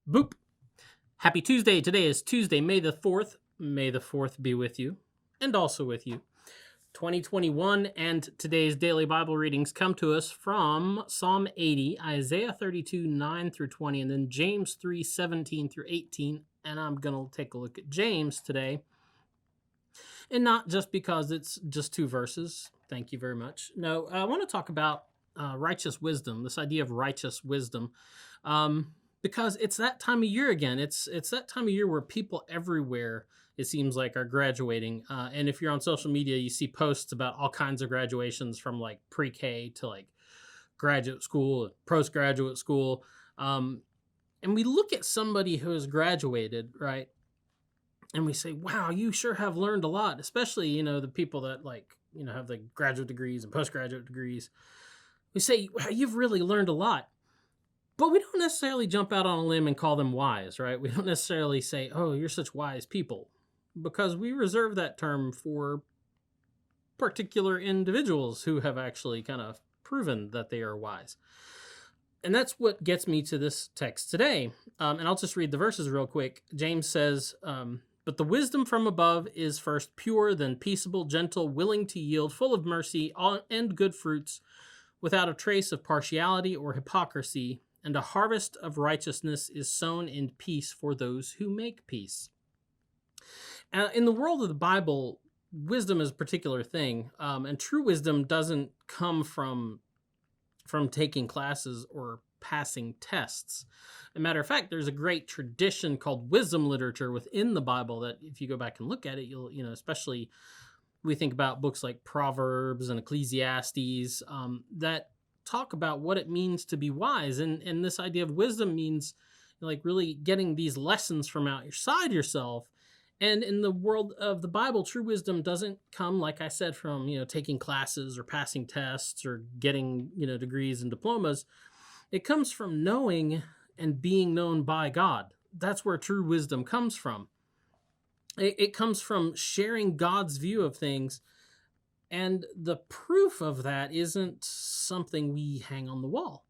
Boop. Happy Tuesday. Today is Tuesday, May the 4th. May the 4th be with you and also with you. 2021, and today's daily Bible readings come to us from Psalm 80, Isaiah 32, 9 through 20, and then James 3, 17 through 18. And I'm going to take a look at James today. And not just because it's just two verses. Thank you very much. No, I want to talk about righteous wisdom, this idea of righteous wisdom. Because it's that time of year again. It's that time of year where people everywhere, it seems like, are graduating. And if you're on social media, you see posts about all kinds of graduations from like pre-K to like graduate school, postgraduate school. And we look at somebody who has graduated, right? And we say, wow, you sure have learned a lot, especially, the people that have the graduate degrees and postgraduate degrees. We say, wow, you've really learned a lot. But we don't necessarily jump out on a limb and call them wise, right? We don't necessarily say, oh, you're such wise people, because we reserve that term for particular individuals who have actually kind of proven that they are wise. And that's what gets me to this text today. And I'll just read the verses real quick. James says, but the wisdom from above is first pure, then peaceable, gentle, willing to yield, full of mercy and good fruits, without a trace of partiality or hypocrisy. And a harvest of righteousness is sown in peace for those who make peace. In the world of the Bible, wisdom is a particular thing, and true wisdom doesn't come from taking classes or passing tests. As a matter of fact, there's a great tradition called wisdom literature within the Bible that, if you go back and look at it, you'll, especially we think about books like Proverbs and Ecclesiastes, that talk about what it means to be wise. And this idea of wisdom means like really getting these lessons from outside yourself. And in the world of the Bible, true wisdom doesn't come, like I said, from, taking classes or passing tests or getting, degrees and diplomas. It comes from knowing and being known by God. That's where true wisdom comes from. It comes from sharing God's view of things. And the proof of that isn't something we hang on the wall.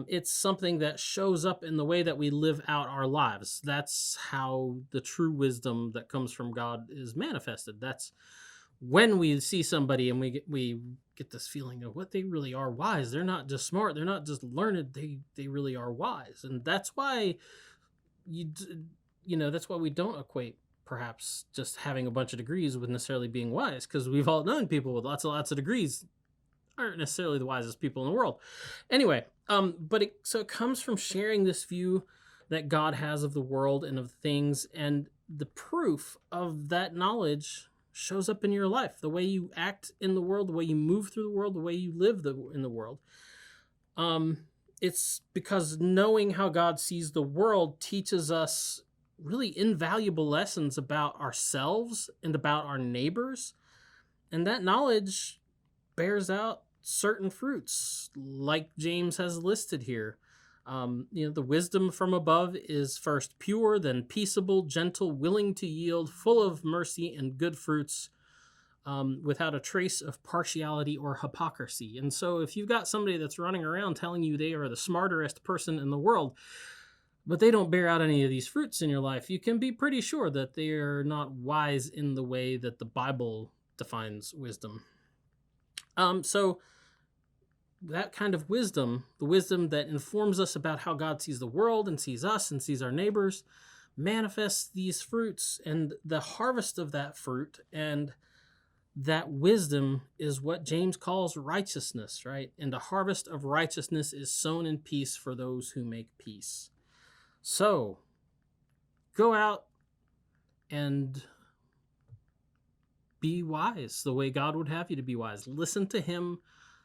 It's something that shows up in the way that we live out our lives. That's how the true wisdom that comes from God is manifested. That's when we see somebody and we get this feeling of what they really are wise. They're not just smart. They're not just learned. They really are wise. And that's why that's why we don't equate perhaps just having a bunch of degrees with necessarily being wise, because we've all known people with lots of degrees aren't necessarily the wisest people in the world. Anyway, so it comes from sharing this view that God has of the world and of things, and the proof of that knowledge shows up in your life, the way you act in the world, the way you move through the world, the way you live in the world. It's because knowing how God sees the world teaches us really invaluable lessons about ourselves and about our neighbors. And that knowledge bears out certain fruits, like James has listed here. The wisdom from above is first pure, then peaceable, gentle, willing to yield, full of mercy and good fruits, without a trace of partiality or hypocrisy. And so if you've got somebody that's running around telling you they are the smartest person in the world, but they don't bear out any of these fruits in your life, you can be pretty sure that they are not wise in the way that the Bible defines wisdom. So that kind of wisdom, the wisdom that informs us about how God sees the world and sees us and sees our neighbors, manifests these fruits, and the harvest of that fruit and that wisdom is what James calls righteousness, right? And a harvest of righteousness is sown in peace for those who make peace. So, go out and be wise the way God would have you to be wise. Listen to Him.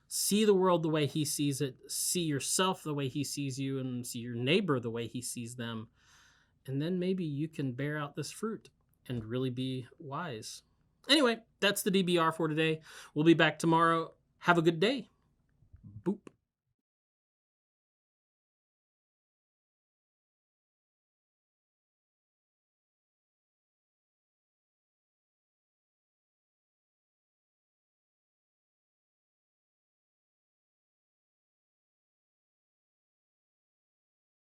See the world the way He sees it. See yourself the way He sees you, and see your neighbor the way He sees them. And then maybe you can bear out this fruit and really be wise. Anyway, that's the DBR for today. We'll be back tomorrow. Have a good day. Boop.